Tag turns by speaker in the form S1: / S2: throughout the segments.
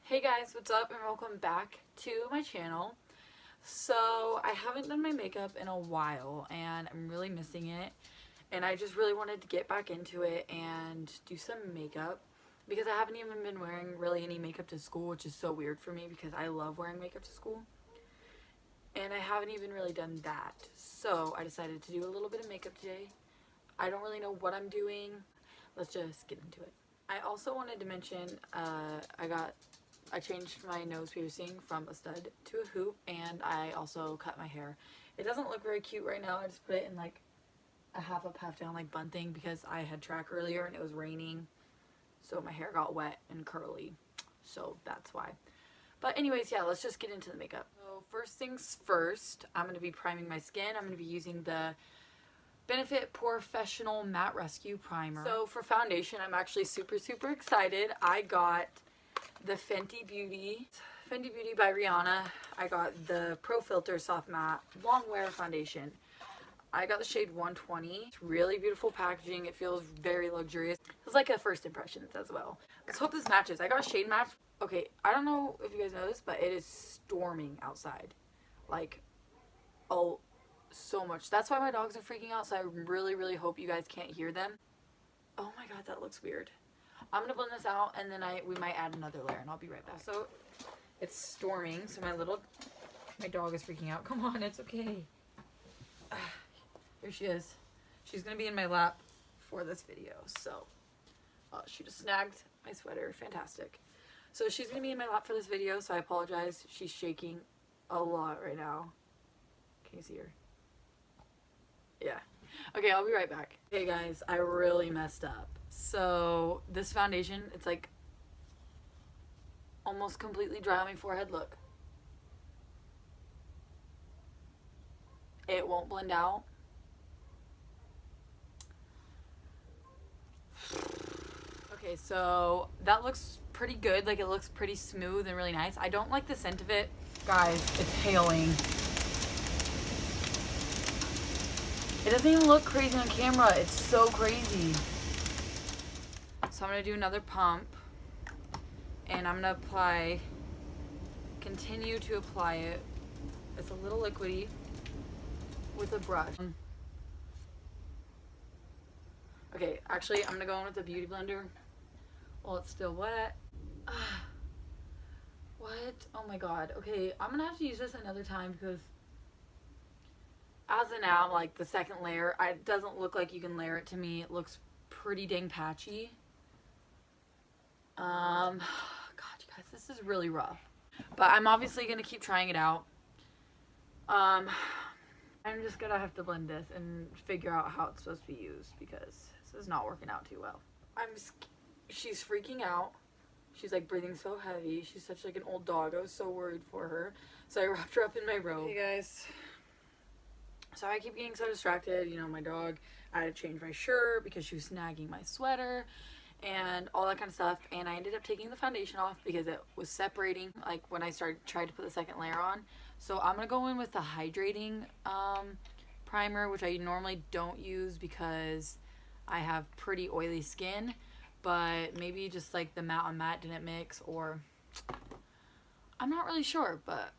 S1: Hey guys, what's up and welcome back to my channel. So I haven't done my makeup in a while and I'm really missing it, and I just really wanted to get back into it and do some makeup because I haven't even been wearing really any makeup to school, which is so weird for me because I love wearing makeup to school and I haven't even really done that. So I decided to do a little bit of makeup today. I don't really know what I'm doing. Let's just get into it. I also wanted to mention I changed my nose piercing from a stud to a hoop, and I also cut my hair. It doesn't look very cute right now. I just put it in like a half up, half down like bun thing because I had track earlier and it was raining. So my hair got wet and curly. So that's why. But anyways, yeah, let's just get into the makeup. So first things first, I'm going to be priming my skin. I'm going to be using the Benefit Professional Matte Rescue Primer. So for foundation, I'm actually super excited. I got the Fenty Beauty by Rihanna. I got the Pro Filter Soft Matte Long Wear Foundation. I got the shade 120. It's really beautiful packaging. It feels very luxurious. It's like a first impressions as well. Let's hope this matches. I got a shade match. Okay, I don't know if you guys know this, but it is storming outside. Like, oh, so much. That's why my dogs are freaking out, so I really hope you guys can't hear them. Oh my god, that looks weird. I'm gonna blend this out and then we might add another layer and I'll be right back. So it's storming, so my dog is freaking out. Come on, it's okay. Here she is. She's gonna be in my lap for this video. So she just snagged my sweater. Fantastic. So she's gonna be in my lap for this video, so I apologize. She's shaking a lot right now. Can you see her? Yeah. Okay, I'll be right back. Hey guys, I really messed up. So this foundation, it's like almost completely dry on my forehead. Look. It won't blend out. Okay, so that looks pretty good. Like, it looks pretty smooth and really nice. I don't like the scent of it. Guys, it's hailing. It doesn't even look crazy on camera. It's so crazy. So I'm going to do another pump. And I'm going to continue to apply it. It's a little liquidy with a brush. Okay, actually, I'm going to go in with the Beauty Blender while it's still wet. What? Oh my god. Okay, I'm going to have to use this another time because as of now, like the second layer, it doesn't look like you can layer it to me. It looks pretty dang patchy. God, you guys, this is really rough. But I'm obviously going to keep trying it out. I'm just going to have to blend this and figure out how it's supposed to be used because this is not working out too well. She's freaking out. She's like breathing so heavy. She's such like an old dog. I was so worried for her. So I wrapped her up in my robe. Hey guys. So I keep getting so distracted. You know, my dog, I had to change my shirt because she was snagging my sweater and all that kind of stuff. And I ended up taking the foundation off because it was separating like when I tried to put the second layer on. So I'm going to go in with the hydrating primer, which I normally don't use because I have pretty oily skin. But maybe just like the matte on matte didn't mix, or I'm not really sure, but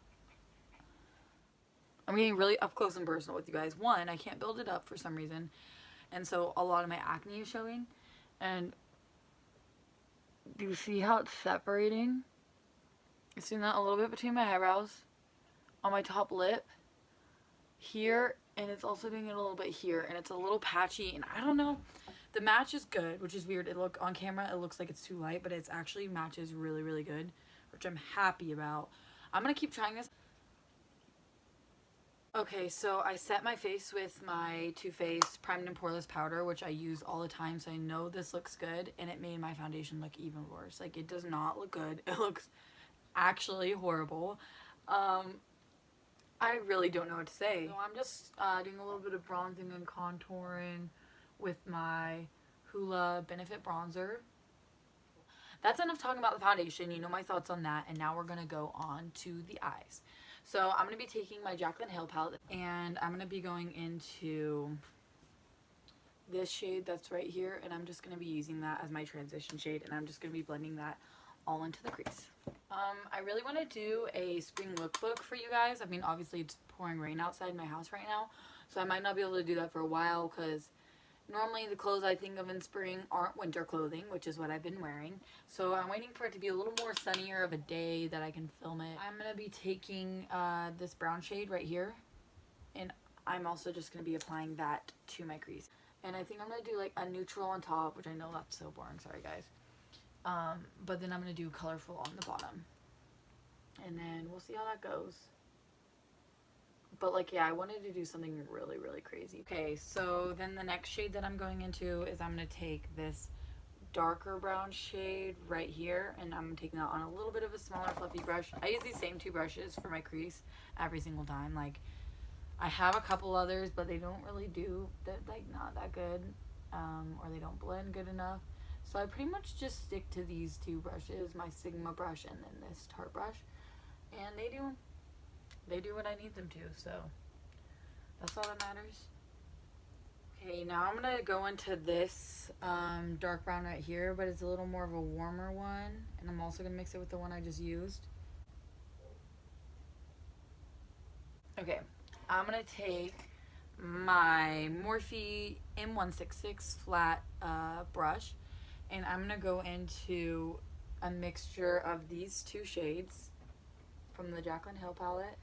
S1: I'm getting really up close and personal with you guys. One, I can't build it up for some reason, and so a lot of my acne is showing. And do you see how it's separating? You see that a little bit between my eyebrows, on my top lip, here, and it's also doing it a little bit here, and it's a little patchy, and I don't know. The match is good, which is weird. On camera, it looks like it's too light, but it's actually matches really good, which I'm happy about. I'm going to keep trying this. Okay, so I set my face with my Too Faced Primed and Poreless Powder, which I use all the time, so I know this looks good, and it made my foundation look even worse. Like, it does not look good. It looks actually horrible. I really don't know what to say. So I'm just doing a little bit of bronzing and contouring with my Hoola Benefit Bronzer. That's enough talking about the foundation. You know my thoughts on that, and now we're going to go on to the eyes. So I'm going to be taking my Jaclyn Hill palette, and I'm going to be going into this shade that's right here, and I'm just going to be using that as my transition shade, and I'm just going to be blending that all into the crease. I really want to do a spring lookbook for you guys. I mean, obviously it's pouring rain outside my house right now, so I might not be able to do that for a while because normally the clothes I think of in spring aren't winter clothing, which is what I've been wearing. So I'm waiting for it to be a little more sunnier of a day that I can film it. I'm going to be taking this brown shade right here, and I'm also just going to be applying that to my crease. And I think I'm going to do like a neutral on top, which I know that's so boring, sorry guys. But then I'm going to do colorful on the bottom. And then we'll see how that goes. But like, yeah, I wanted to do something really, really crazy. Okay, so then the next shade that I'm going into is I'm going to take this darker brown shade right here, and I'm taking that on a little bit of a smaller fluffy brush. I use these same two brushes for my crease every single time. Like, I have a couple others, but they don't really do that, like, not that good, or they don't blend good enough. So I pretty much just stick to these two brushes, my Sigma brush and then this Tarte brush, and they do what I need them to, so that's all that matters. Okay, now I'm gonna go into this dark brown right here, but it's a little more of a warmer one, and I'm also gonna mix it with the one I just used. Okay, I'm gonna take my Morphe M166 flat brush, and I'm gonna go into a mixture of these two shades from the Jaclyn Hill palette,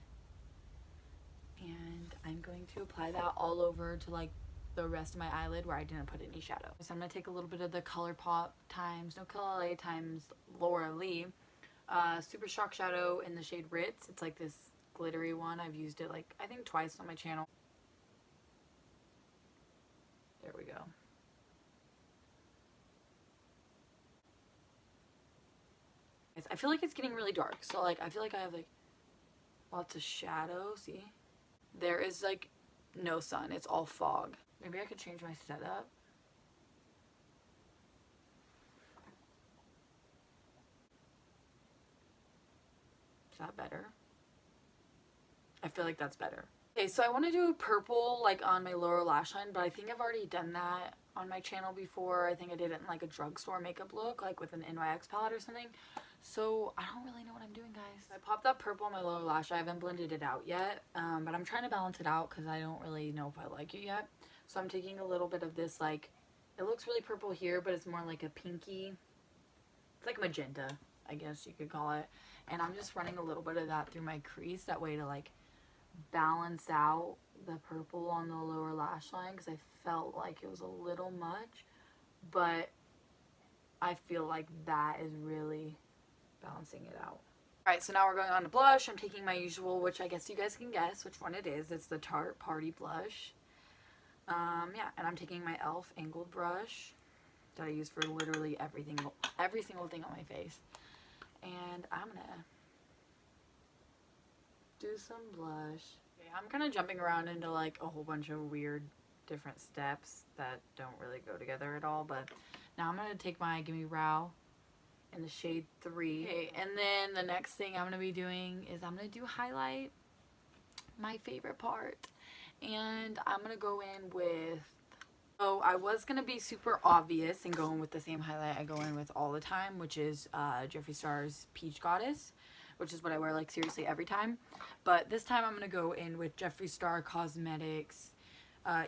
S1: and I'm going to apply that all over to like the rest of my eyelid where I didn't put any shadow. So I'm gonna take a little bit of the ColourPop times No Kill LA times Laura Lee Super Shock Shadow in the shade Ritz. It's like this glittery one. I've used it like I think twice on my channel. There we go. I feel like it's getting really dark, so like I feel like I have like lots of shadow. See, there is like no sun, it's all fog. Maybe I could change my setup. Is that better? I feel like that's better. Okay, so I want to do purple like on my lower lash line, but I think I've already done that on my channel before. I think I did it in like a drugstore makeup look, like with an NYX palette or something. So I don't really know what I'm doing, guys. I popped that purple on my lower lash. I haven't blended it out yet, but I'm trying to balance it out because I don't really know if I like it yet. So I'm taking a little bit of this, like, it looks really purple here, but it's more like a pinky. It's like magenta, I guess you could call it. And I'm just running a little bit of that through my crease, that way to like balance out the purple on the lower lash line, because I felt like it was a little much, but I feel like that is really balancing it out. Alright, so now we're going on to blush. I'm taking my usual, which I guess you guys can guess which one it is. It's the Tarte Party Blush. Yeah, and I'm taking my e.l.f. angled brush that I use for literally every single thing on my face. And I'm gonna do some blush. Okay, I'm kind of jumping around into like a whole bunch of weird different steps that don't really go together at all, but now I'm gonna take my Gimme Brow in the shade 3. Okay, and then the next thing I'm gonna be doing is I'm gonna do highlight, my favorite part. And I'm gonna go in with, oh, I was gonna be super obvious and going with the same highlight I go in with all the time, which is Jeffree Star's Peach Goddess, which is what I wear like seriously every time. But this time I'm gonna go in with Jeffree Star Cosmetics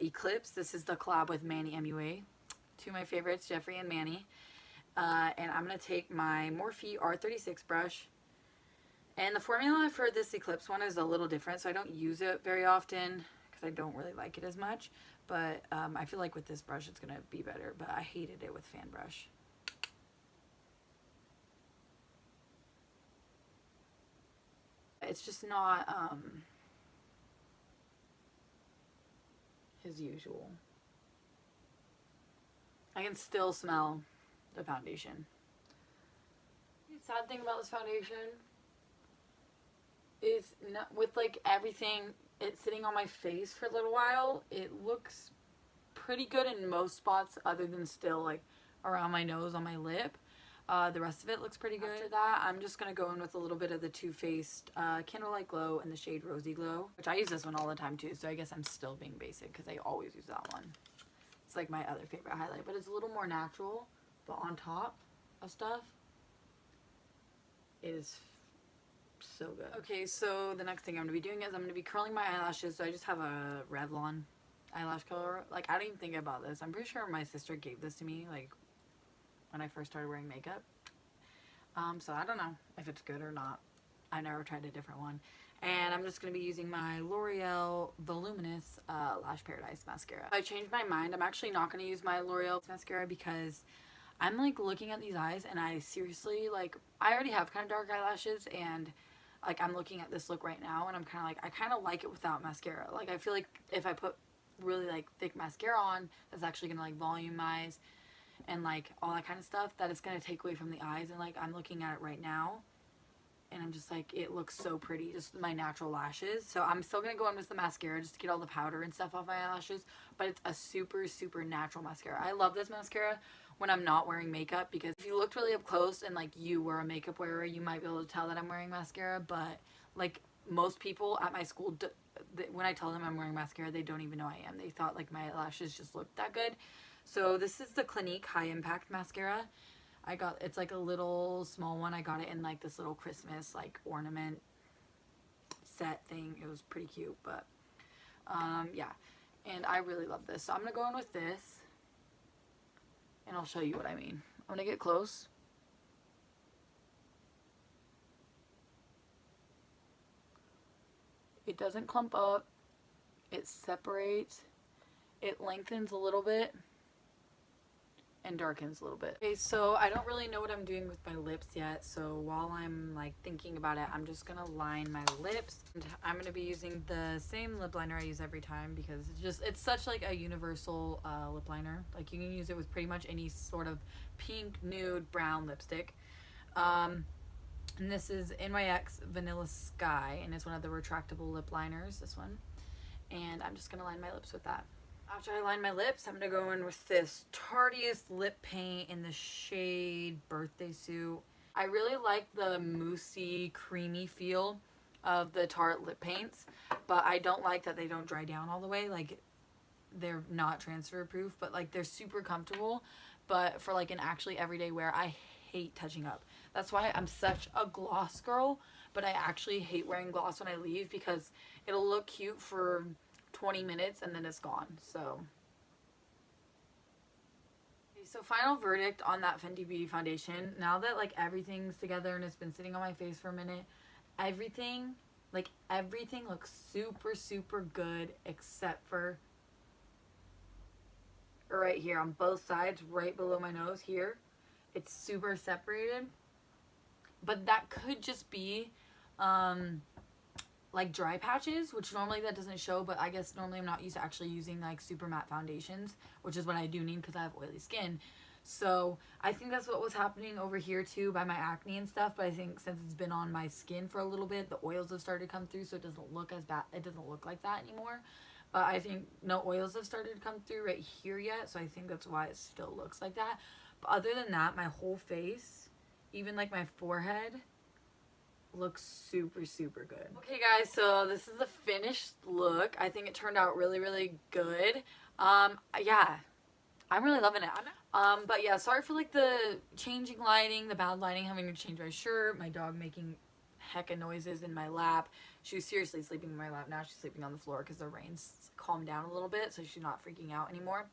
S1: Eclipse. This is the collab with Manny MUA. Two of my favorites, Jeffree and Manny. And I'm gonna take my Morphe R36 brush. And the formula for this Eclipse one is a little different, so I don't use it very often because I don't really like it as much. But I feel like with this brush it's gonna be better, but I hated it with fan brush. It's just not as usual. I can still smell the foundation. The sad thing about this foundation is not, with like everything it's sitting on my face for a little while, it looks pretty good in most spots other than still like around my nose, on my lip. The rest of it looks pretty good. After that, I'm just going to go in with a little bit of the Too Faced Candlelight Glow in the shade Rosy Glow, which I use this one all the time too, so I guess I'm still being basic because I always use that one. It's like my other favorite highlight, but it's a little more natural, but on top of stuff. It is so good. Okay, so the next thing I'm going to be doing is I'm going to be curling my eyelashes. So I just have a Revlon eyelash curler. Like, I didn't even think about this. I'm pretty sure my sister gave this to me, like, when I first started wearing makeup. So I don't know if it's good or not. I never tried a different one. And I'm just going to be using my L'Oreal Voluminous Lash Paradise Mascara. I changed my mind. I'm actually not going to use my L'Oreal mascara because I'm like looking at these eyes and I seriously, like, I already have kind of dark eyelashes, and like I'm looking at this look right now and I'm kind of like, I kind of like it without mascara. Like, I feel like if I put really like thick mascara on, that's actually going to like volumize and like all that kind of stuff, that it's going to take away from the eyes. And like, I'm looking at it right now and I'm just like, it looks so pretty, just my natural lashes. So I'm still going to go in with the mascara just to get all the powder and stuff off my eyelashes, but it's a super, super natural mascara. I love this mascara when I'm not wearing makeup, because if you looked really up close and like you were a makeup wearer, you might be able to tell that I'm wearing mascara. But like most people at my school, when I tell them I'm wearing mascara, they don't even know I am. They thought like my lashes just looked that good. So this is the Clinique High Impact Mascara. It's like a little small one. I got it in like this little Christmas like ornament set thing. It was pretty cute, but yeah. And I really love this. So I'm going to go in with this and I'll show you what I mean. I'm going to get close. It doesn't clump up. It separates. It lengthens a little bit and darkens a little bit. Okay, so I don't really know what I'm doing with my lips yet, so while I'm like thinking about it, I'm just gonna line my lips. And I'm gonna be using the same lip liner I use every time because it's such like a universal lip liner. Like, you can use it with pretty much any sort of pink, nude, brown lipstick. And this is NYX Vanilla Sky, and it's one of the retractable lip liners, this one. And I'm just gonna line my lips with that. After I line my lips, I'm going to go in with this Tarteist lip paint in the shade Birthday Suit. I really like the moussey, creamy feel of the Tarte lip paints, but I don't like that they don't dry down all the way. Like, they're not transfer proof, but like they're super comfortable. But for like an actually everyday wear, I hate touching up. That's why I'm such a gloss girl, but I actually hate wearing gloss when I leave because it'll look cute for 20 minutes and then it's gone. So final verdict on that Fenty Beauty foundation. Now that like everything's together and it's been sitting on my face for a minute, everything looks super, super good except for right here on both sides, right below my nose here. It's super separated, but that could just be like dry patches, which normally that doesn't show, but I guess normally I'm not used to actually using like super matte foundations, which is what I do need because I have oily skin. So I think that's what was happening over here too by my acne and stuff, but I think since it's been on my skin for a little bit, the oils have started to come through, so it doesn't look as bad. It doesn't look like that anymore. But I think no oils have started to come through right here yet, so I think that's why it still looks like that. But other than that, my whole face, even like my forehead, looks super, super good. Okay guys, so this is the finished look. I think it turned out really, really good. Yeah, I'm really loving it. But yeah, sorry for like the changing lighting, the bad lighting, having to change my shirt, my dog making hecka noises in my lap. She was seriously sleeping in my lap. Now she's sleeping on the floor because the rain's calmed down a little bit, so she's not freaking out anymore.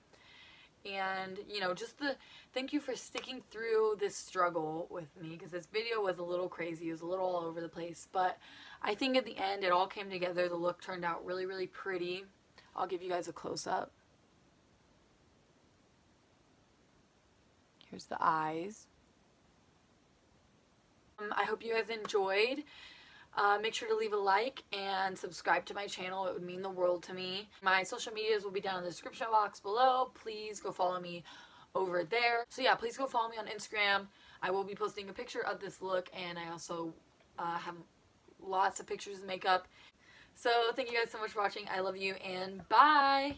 S1: And, you know, just thank you for sticking through this struggle with me, because this video was a little crazy. It was a little all over the place, but I think at the end it all came together. The look turned out really, really pretty. I'll give you guys a close-up. Here's the eyes. I hope you guys enjoyed. Make sure to leave a like and subscribe to my channel. It would mean the world to me. My social medias will be down in the description box below. Please go follow me over there. So yeah, please go follow me on Instagram. I will be posting a picture of this look, and I also have lots of pictures of makeup. So thank you guys so much for watching. I love you, and bye!